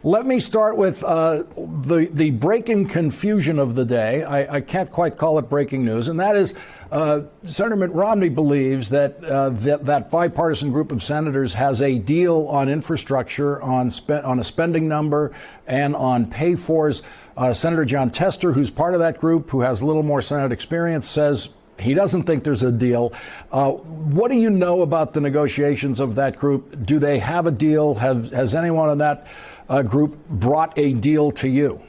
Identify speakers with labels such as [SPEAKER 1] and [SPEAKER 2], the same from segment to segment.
[SPEAKER 1] Let me start with the breaking confusion of the day. I can't quite call it breaking news, and that is Senator Mitt Romney believes that that bipartisan group of senators has a deal on infrastructure, on a spending number, and on pay-fors. Senator John Tester, who's part of that group, who has a little more Senate experience, says he doesn't think there's a deal. What do you know about the negotiations of that group? Do they have a deal? Has anyone in that group brought a deal to you?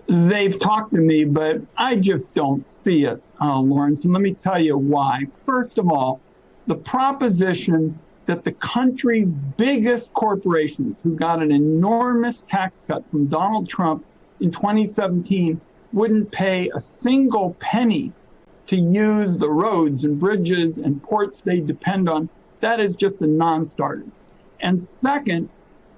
[SPEAKER 2] They've talked to me, but I just don't see it, Lawrence. And let me tell you why. First of all, the proposition that the country's biggest corporations, who got an enormous tax cut from Donald Trump in 2017, wouldn't pay a single penny to use the roads and bridges and ports they depend on, that is just a non-starter. And second,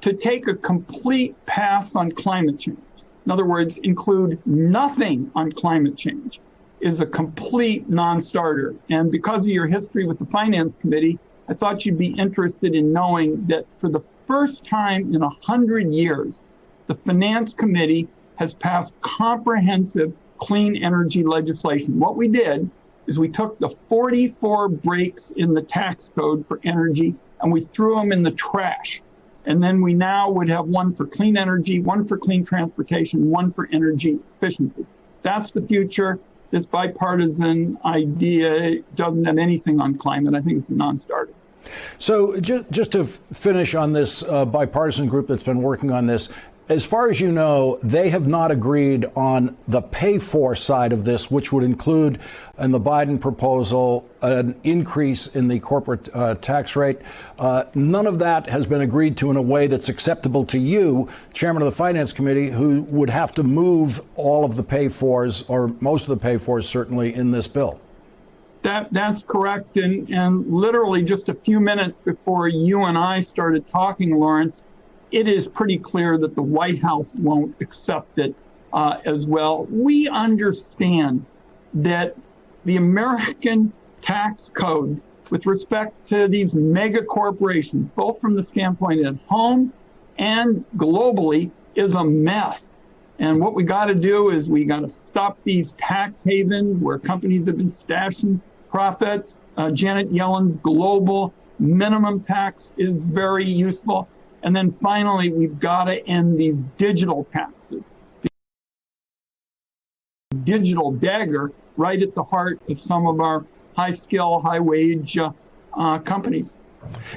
[SPEAKER 2] to take a complete pass on climate change, in other words, include nothing on climate change, is a complete non-starter. And because of your history with the Finance Committee, I thought you'd be interested in knowing that for the first time in 100 years, the Finance Committee has passed comprehensive clean energy legislation. What we did is we took the 44 breaks in the tax code for energy and we threw them in the trash. And then we now would have one for clean energy, one for clean transportation, one for energy efficiency. That's the future. This bipartisan idea doesn't have anything on climate. I think it's a non-starter.
[SPEAKER 1] So just to finish on this bipartisan group that's been working on this, as far as you know, they have not agreed on the pay-for side of this, which would include, in the Biden proposal, an increase in the corporate tax rate. None of that has been agreed to in a way that's acceptable to you, Chairman of the Finance Committee, who would have to move all of the pay-fors, or most of the pay-fors certainly, in this bill.
[SPEAKER 2] That's correct. And literally just a few minutes before you and I started talking, Lawrence, it is pretty clear that the White House won't accept it as well. We understand that the American tax code with respect to these mega corporations, both from the standpoint at home and globally, is a mess. And what we got to do is we got to stop these tax havens where companies have been stashing profits. Janet Yellen's global minimum tax is very useful. And then finally, we've got to end these digital taxes. The digital dagger right at the heart of some of our high-skill, high-wage companies.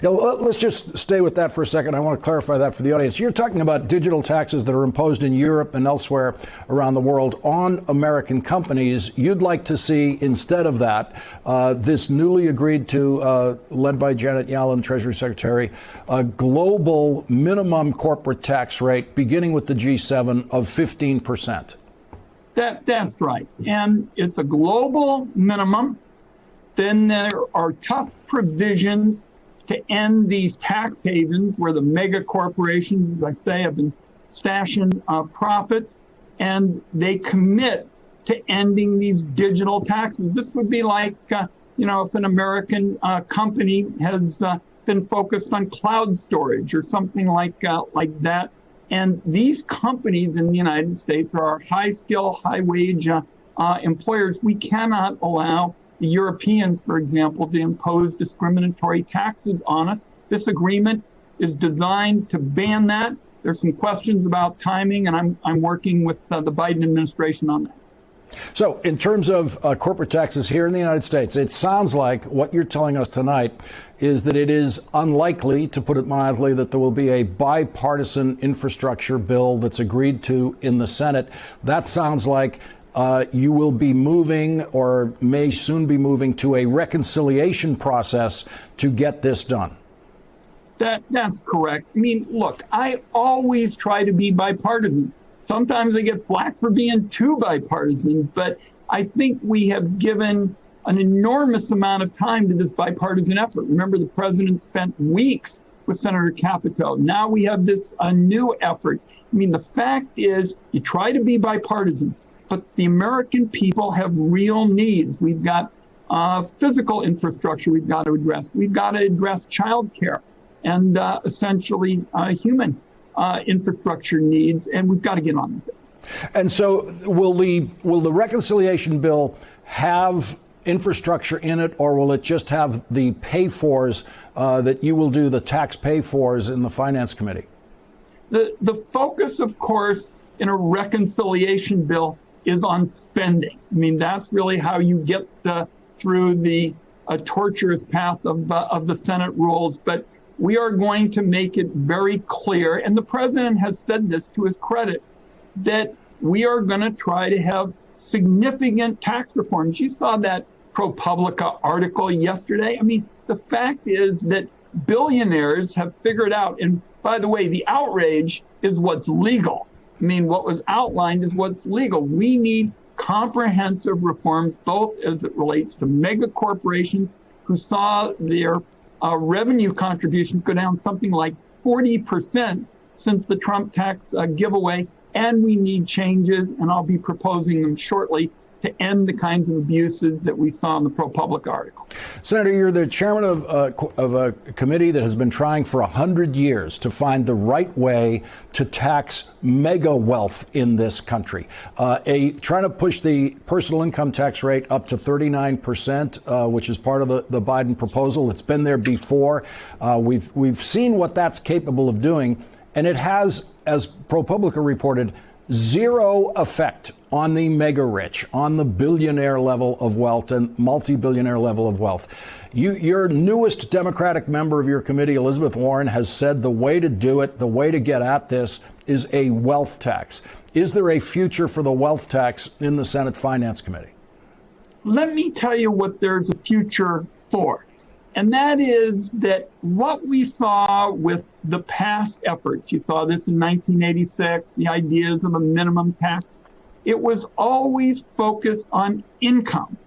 [SPEAKER 1] Yeah, let's just stay with that for a second. I want to clarify that for the audience. You're talking about digital taxes that are imposed in Europe and elsewhere around the world on American companies. You'd like to see, instead of that, this newly agreed to, led by Janet Yellen, Treasury Secretary, a global minimum corporate tax rate, beginning with the G7, of 15%.
[SPEAKER 2] That's right. And it's a global minimum. Then there are tough provisions to end these tax havens where the mega corporations, as I say, have been stashing profits, and they commit to ending these digital taxes. This would be like, if an American company has been focused on cloud storage or something like that. And these companies in the United States are our high-skill, high-wage employers. We cannot allow the Europeans, for example, to impose discriminatory taxes on us. This agreement is designed to ban that. There's some questions about timing, and I'm working with the Biden administration on that.
[SPEAKER 1] So in terms of corporate taxes here in the United States, it sounds like what you're telling us tonight is that it is unlikely, to put it mildly, that there will be a bipartisan infrastructure bill that's agreed to in the Senate. That sounds like you will be moving, or may soon be moving, to a reconciliation process to get this done.
[SPEAKER 2] That's correct. I mean, look, I always try to be bipartisan. Sometimes I get flack for being too bipartisan, but I think we have given an enormous amount of time to this bipartisan effort. Remember, the president spent weeks with Senator Capito. Now we have this new effort. I mean, the fact is, you try to be bipartisan, but the American people have real needs. We've got physical infrastructure we've got to address. We've got to address child care and essentially human infrastructure needs, and we've got to get on with it.
[SPEAKER 1] And so will the reconciliation bill have infrastructure in it, or will it just have the pay-fors that you will do, the tax pay-fors in the Finance Committee?
[SPEAKER 2] The focus, of course, in a reconciliation bill is on spending. I mean, that's really how you get through the tortuous path of the Senate rules. But we are going to make it very clear, and the president has said this to his credit, that we are going to try to have significant tax reforms. You saw that ProPublica article yesterday. I mean, the fact is that billionaires have figured out, and by the way, the outrage is what's legal. I mean, what was outlined is what's legal. We need comprehensive reforms, both as it relates to mega corporations who saw their revenue contributions go down something like 40% since the Trump tax giveaway. And we need changes, and I'll be proposing them shortly, to end the kinds of abuses that we saw in the ProPublica article.
[SPEAKER 1] Senator, you're the chairman of a committee that has been trying for 100 years to find the right way to tax mega wealth in this country. Trying to push the personal income tax rate up to 39%, which is part of the Biden proposal. It's been there before. We've seen what that's capable of doing, and it has, as ProPublica reported, zero effect on the mega rich, on the billionaire level of wealth and multi-billionaire level of wealth. Your newest Democratic member of your committee, Elizabeth Warren, has said the way to do it, the way to get at this, is a wealth tax. Is there a future for the wealth tax in the Senate Finance Committee?
[SPEAKER 2] Let me tell you what there's a future for. And that is that what we saw with the past efforts, you saw this in 1986, the ideas of a minimum tax, it was always focused on income.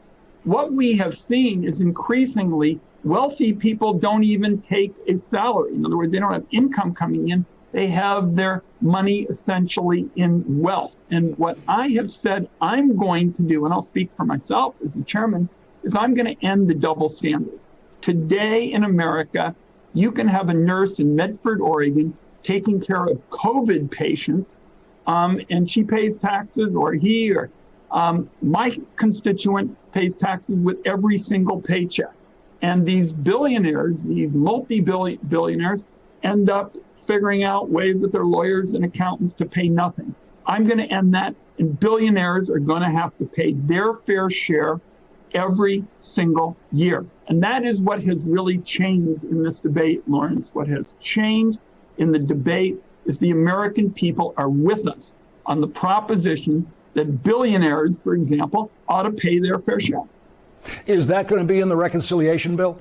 [SPEAKER 2] What we have seen is increasingly wealthy people don't even take a salary. In other words, they don't have income coming in. They have their money essentially in wealth. And what I have said I'm going to do, and I'll speak for myself as the chairman, is I'm going to end the double standard. Today in America, you can have a nurse in Medford, Oregon, taking care of COVID patients, and she pays taxes, or he, or my constituent pays taxes with every single paycheck. And these billionaires, these multi-billionaires, end up figuring out ways with their lawyers and accountants to pay nothing. I'm going to end that, and billionaires are going to have to pay their fair share every single year. And that is what has really changed in this debate, Lawrence. What has changed in the debate is the American people are with us on the proposition that billionaires, for example, ought to pay their fair share.
[SPEAKER 1] Is that going to be in the reconciliation bill?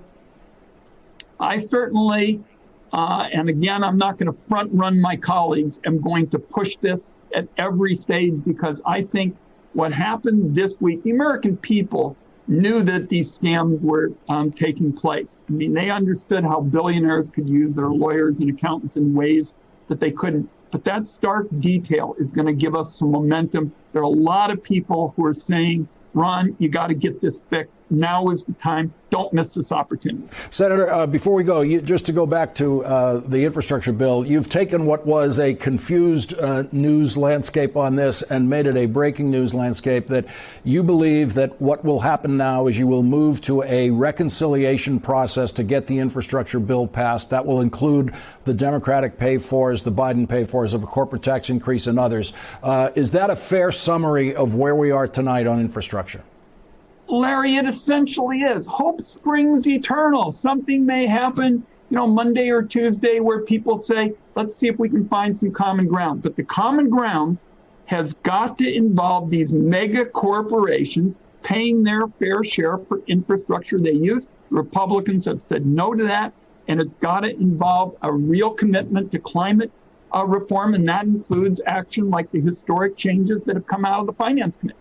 [SPEAKER 2] I certainly, and again, I'm not going to front run my colleagues, I'm going to push this at every stage, because I think what happened this week, the American people knew that these scams were taking place. I mean, they understood how billionaires could use their lawyers and accountants in ways that they couldn't. But that stark detail is going to give us some momentum. There are a lot of people who are saying, Ron, you got to get this fixed. Now is the time. Don't miss this opportunity.
[SPEAKER 1] Senator, before we go, just to go back to the infrastructure bill, you've taken what was a confused news landscape on this and made it a breaking news landscape, that you believe that what will happen now is you will move to a reconciliation process to get the infrastructure bill passed. That will include the Democratic pay-fors, the Biden pay-fors of a corporate tax increase and others. Is that a fair summary of where we are tonight on infrastructure?
[SPEAKER 2] Larry, it essentially is. Hope springs eternal. Something may happen, Monday or Tuesday, where people say, let's see if we can find some common ground. But the common ground has got to involve these mega corporations paying their fair share for infrastructure they use. Republicans have said no to that, and it's got to involve a real commitment to climate reform, and that includes action like the historic changes that have come out of the Finance Committee.